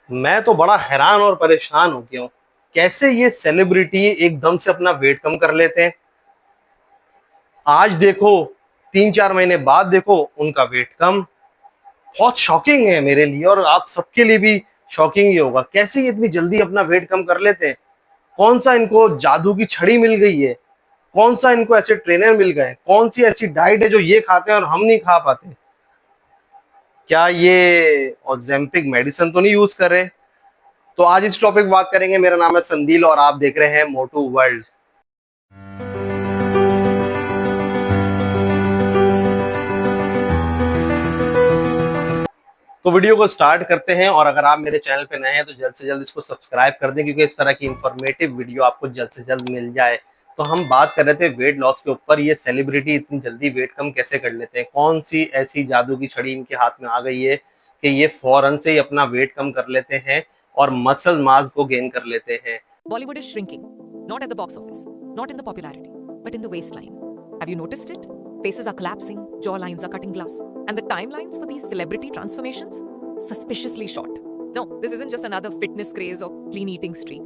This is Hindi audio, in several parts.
मैं तो बड़ा हैरान और परेशान हो गया हूँ। कैसे ये सेलिब्रिटी एकदम से अपना वेट कम कर लेते हैं। आज देखो, 3-4 महीने बाद देखो उनका वेट कम। बहुत शॉकिंग है मेरे लिए और आप सबके लिए भी शॉकिंग ही होगा। कैसे ये इतनी जल्दी अपना वेट कम कर लेते हैं। कौन सा इनको जादू की छड़ी मिल गई है। कौन सा इनको ऐसे ट्रेनर मिल गए। कौन सी ऐसी डाइट है जो ये खाते हैं और हम नहीं खा पाते। क्या ये ओजेम्पिक मेडिसिन तो नहीं यूज कर रहे। तो आज इस टॉपिक पे बात करेंगे। मेरा नाम है संदील और आप देख रहे हैं मोटू वर्ल्ड। तो वीडियो को स्टार्ट करते हैं और अगर आप मेरे चैनल पे नए हैं तो जल्द से जल्द इसको सब्सक्राइब कर दें, क्योंकि इस तरह की इंफॉर्मेटिव वीडियो आपको जल्द से जल्द मिल जाए। तो हम बात कर रहे थे वेट लॉस के ऊपर। ये सेलिब्रिटी इतनी जल्दी वेट कम कैसे कर लेते हैं। कौन सी ऐसी जादू की छड़ी इनके हाथ में आ गई है कि ये फौरन से ही अपना वेट कम कर लेते हैं और मसल मास को गेन कर लेते हैं। Bollywood is shrinking, not at the box office, not in the popularity, but in the waistline. Have you noticed it? Faces are collapsing, jawlines are cutting glass, and the timelines for these celebrity transformations? Suspiciously short. No, this isn't just another fitness craze or clean eating streak.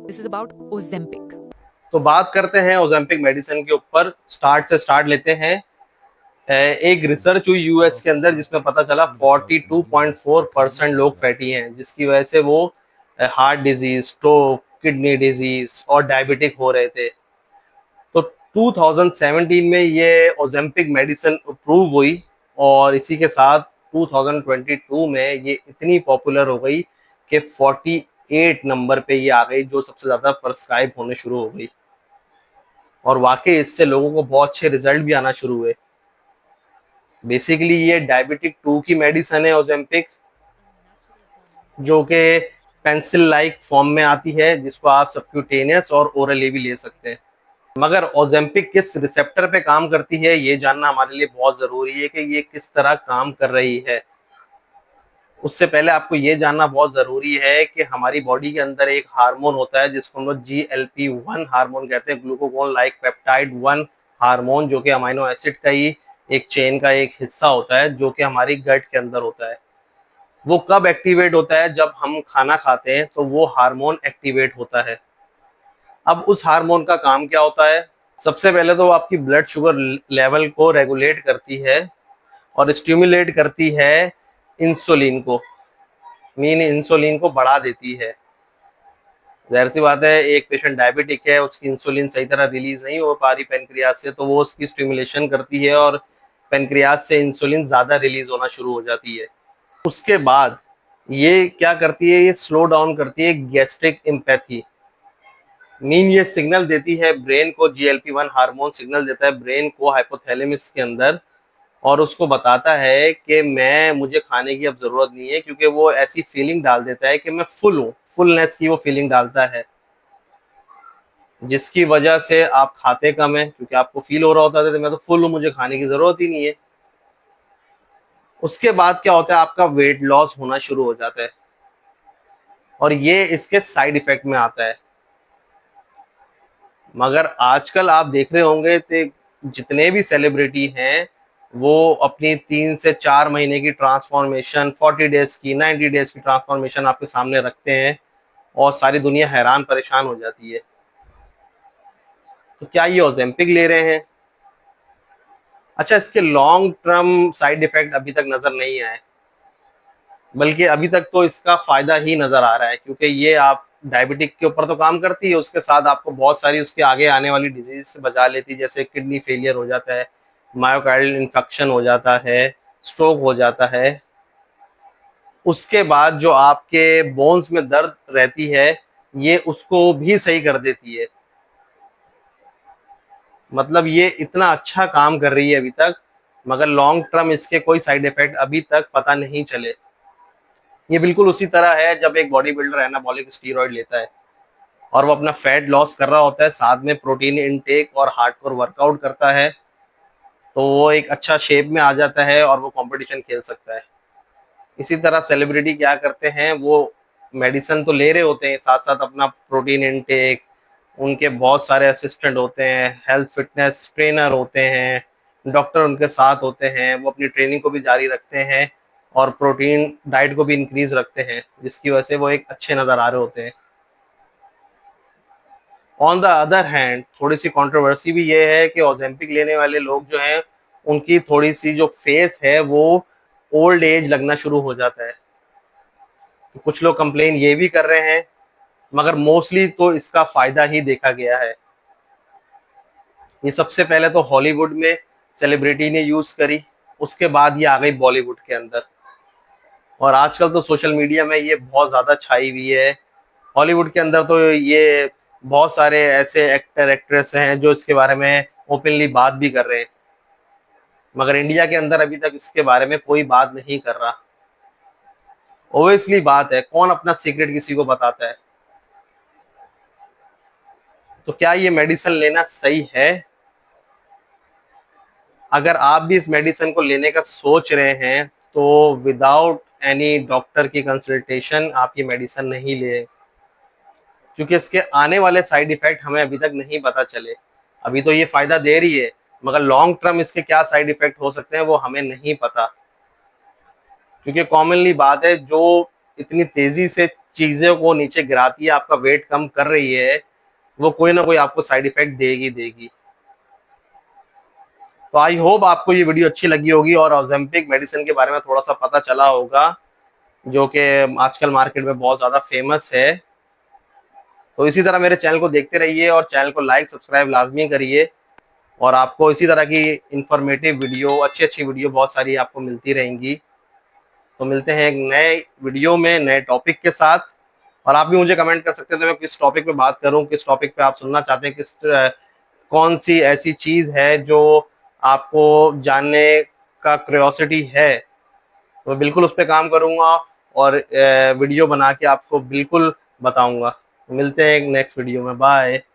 This is about Ozempic. तो बात करते हैं ओजेम्पिक मेडिसिन के ऊपर। स्टार्ट लेते हैं। एक रिसर्च हुई यूएस के अंदर जिसमें पता चला 42.4% लोग फैटी हैं, जिसकी वजह से वो heart disease, stroke, kidney disease और डायबिटिक हो रहे थे। तो 2017 में ये ओजेम्पिक मेडिसिन अप्रूव हुई और इसी के साथ 2022 में ये इतनी पॉपुलर हो गई कि 48 नंबर पे ये आ गई, जो सबसे ज्यादा प्रिस्क्राइब होने शुरू हो गई। और वाकई इससे लोगों को बहुत अच्छे रिजल्ट भी आना शुरू हुए। बेसिकली ये डायबिटिक 2 की मेडिसिन है ओजेम्पिक, जो कि पेंसिल लाइक फॉर्म में आती है, जिसको आप सबक्यूटेनियस और ओरली भी ले सकते हैं। मगर ओजेम्पिक किस रिसेप्टर पे काम करती है ये जानना हमारे लिए बहुत जरूरी है कि ये किस तरह काम कर रही है। उससे पहले आपको ये जानना बहुत जरूरी है कि हमारी बॉडी के अंदर एक हार्मोन होता है जिसको हम लोग GLP-1 हार्मोन कहते हैं, ग्लूकागोन लाइक पेप्टाइड 1 हार्मोन, जो कि अमाइनो एसिड का ही एक चेन का एक हिस्सा होता है, जो कि हमारी गट के अंदर होता है। वो कब एक्टिवेट होता है? जब हम खाना खाते हैं तो वो हार्मोन एक्टिवेट होता है। अब उस हार्मोन का काम क्या होता है? सबसे पहले तो वो आपकी ब्लड शुगर लेवल को रेगुलेट करती है और स्टिमुलेट करती है इंसुलिन को, मीन इंसुलिन को बढ़ा देती है। जाहिर सी बात है, एक पेशेंट डायबिटिक है, उसकी इंसुलिन सही तरह रिलीज नहीं हो पा रही पेनक्रियास से, तो वो उसकी स्टिमुलेशन करती है और पेनक्रियास से इंसुलिन ज्यादा रिलीज होना शुरू हो जाती है। उसके बाद ये क्या करती है? ये स्लो डाउन करती है गैस्ट्रिक इम्पैथी। मीन ये सिग्नल देती है ब्रेन को, GLP-1 हार्मोन सिग्नल देता है ब्रेन को हाइपोथैलेमस के अंदर, और उसको बताता है कि मुझे खाने की अब जरूरत नहीं है, क्योंकि वो ऐसी फीलिंग डाल देता है कि मैं फुल हूँ। फुलनेस की वो फीलिंग डालता है, जिसकी वजह से आप खाते कम है, क्योंकि आपको फील हो रहा होता है मैं तो फुल हूँ, मुझे खाने की जरूरत ही नहीं है। उसके बाद क्या होता है? आपका वेट लॉस होना शुरू हो जाता है और ये इसके साइड इफेक्ट में आता है। मगर आजकल आप देख रहे होंगे तो जितने भी सेलिब्रिटी हैं वो अपनी 3 से 4 महीने की ट्रांसफॉर्मेशन, 40 डेज की, 90 डेज की ट्रांसफॉर्मेशन आपके सामने रखते हैं और सारी दुनिया हैरान परेशान हो जाती है। तो क्या ये ओजेम्पिक ले रहे हैं? अच्छा, इसके लॉन्ग टर्म साइड इफेक्ट अभी तक नजर नहीं आए, बल्कि अभी तक तो इसका फायदा ही नजर आ रहा है, क्योंकि ये आप डायबिटिक के ऊपर तो काम करती है, उसके साथ आपको बहुत सारी उसके आगे आने वाली डिजीज से बचा लेती है। जैसे किडनी फेलियर हो जाता है, मायोकार्डियल इन्फेक्शन हो जाता है, स्ट्रोक हो जाता है। उसके बाद जो आपके बोन्स में दर्द रहती है, ये उसको भी सही कर देती है। मतलब ये इतना अच्छा काम कर रही है अभी तक, मगर लॉन्ग टर्म इसके कोई साइड इफेक्ट अभी तक पता नहीं चले। ये बिल्कुल उसी तरह है जब एक बॉडी बिल्डर एनाबॉलिक स्टीरॉयड लेता है और वो अपना फैट लॉस कर रहा होता है, साथ में प्रोटीन इनटेक और हार्डकोर वर्कआउट करता है, तो वो एक अच्छा शेप में आ जाता है और वो कंपटीशन खेल सकता है। इसी तरह सेलिब्रिटी क्या करते हैं? वो मेडिसिन तो ले रहे होते हैं, साथ साथ अपना प्रोटीन इनटेक, उनके बहुत सारे असिस्टेंट होते हैं, हेल्थ फिटनेस ट्रेनर होते हैं, डॉक्टर उनके साथ होते हैं, वो अपनी ट्रेनिंग को भी जारी रखते हैं और प्रोटीन डाइट को भी इंक्रीज रखते हैं, जिसकी वजह से वो एक अच्छे नजर आ रहे होते हैं। ऑन द अदर हैंड थोड़ी सी कंट्रोवर्सी भी ये है कि ओजेम्पिक लेने वाले लोग जो हैं उनकी थोड़ी सी जो फेस है वो ओल्ड एज लगना शुरू हो जाता है। तो कुछ लोग कंप्लेन ये भी कर रहे हैं, मगर मोस्टली तो इसका फायदा ही देखा गया है। ये सबसे पहले तो हॉलीवुड में सेलिब्रिटी ने यूज करी, उसके बाद ये आ गई बॉलीवुड के अंदर, और आजकल तो सोशल मीडिया में ये बहुत ज्यादा छाई हुई है। हॉलीवुड के अंदर तो ये बहुत सारे ऐसे एक्टर एक्ट्रेस हैं जो इसके बारे में ओपनली बात भी कर रहे हैं, मगर इंडिया के अंदर अभी तक इसके बारे में कोई बात नहीं कर रहा। ओब्वियसली बात है, कौन अपना सीक्रेट किसी को बताता है। तो क्या ये मेडिसिन लेना सही है? अगर आप भी इस मेडिसिन को लेने का सोच रहे हैं तो विदाउट एनी डॉक्टर की कंसल्टेशन आप ये मेडिसिन नहीं ले, क्योंकि इसके आने वाले साइड इफेक्ट हमें अभी तक नहीं पता चले। अभी तो ये फायदा दे रही है, मगर लॉन्ग टर्म इसके क्या साइड इफेक्ट हो सकते हैं वो हमें नहीं पता, क्योंकि कॉमनली बात है जो इतनी तेजी से चीजों को नीचे गिराती है, आपका वेट कम कर रही है, वो कोई ना कोई आपको साइड इफेक्ट देगी देगी। तो आई होप आपको ये वीडियो अच्छी लगी होगी और ओजेम्पिक मेडिसिन के बारे में थोड़ा सा पता चला होगा, जो कि आजकल मार्केट में बहुत ज्यादा फेमस है। तो इसी तरह मेरे चैनल को देखते रहिए और चैनल को लाइक सब्सक्राइब लाजमी करिए, और आपको इसी तरह की इंफॉर्मेटिव वीडियो, अच्छी अच्छी वीडियो बहुत सारी आपको मिलती रहेंगी। तो मिलते हैं एक नए वीडियो में नए टॉपिक के साथ, और आप भी मुझे कमेंट कर सकते थे मैं किस टॉपिक पे बात करूं, किस टॉपिक पे आप सुनना चाहते हैं, कौन सी ऐसी चीज है जो आपको जानने का क्यूरियोसिटी है। तो मैं बिल्कुल उस पर काम करूंगा और वीडियो बना के आपको बिल्कुल बताऊंगा। मिलते हैं एक नेक्स्ट वीडियो में, बाय।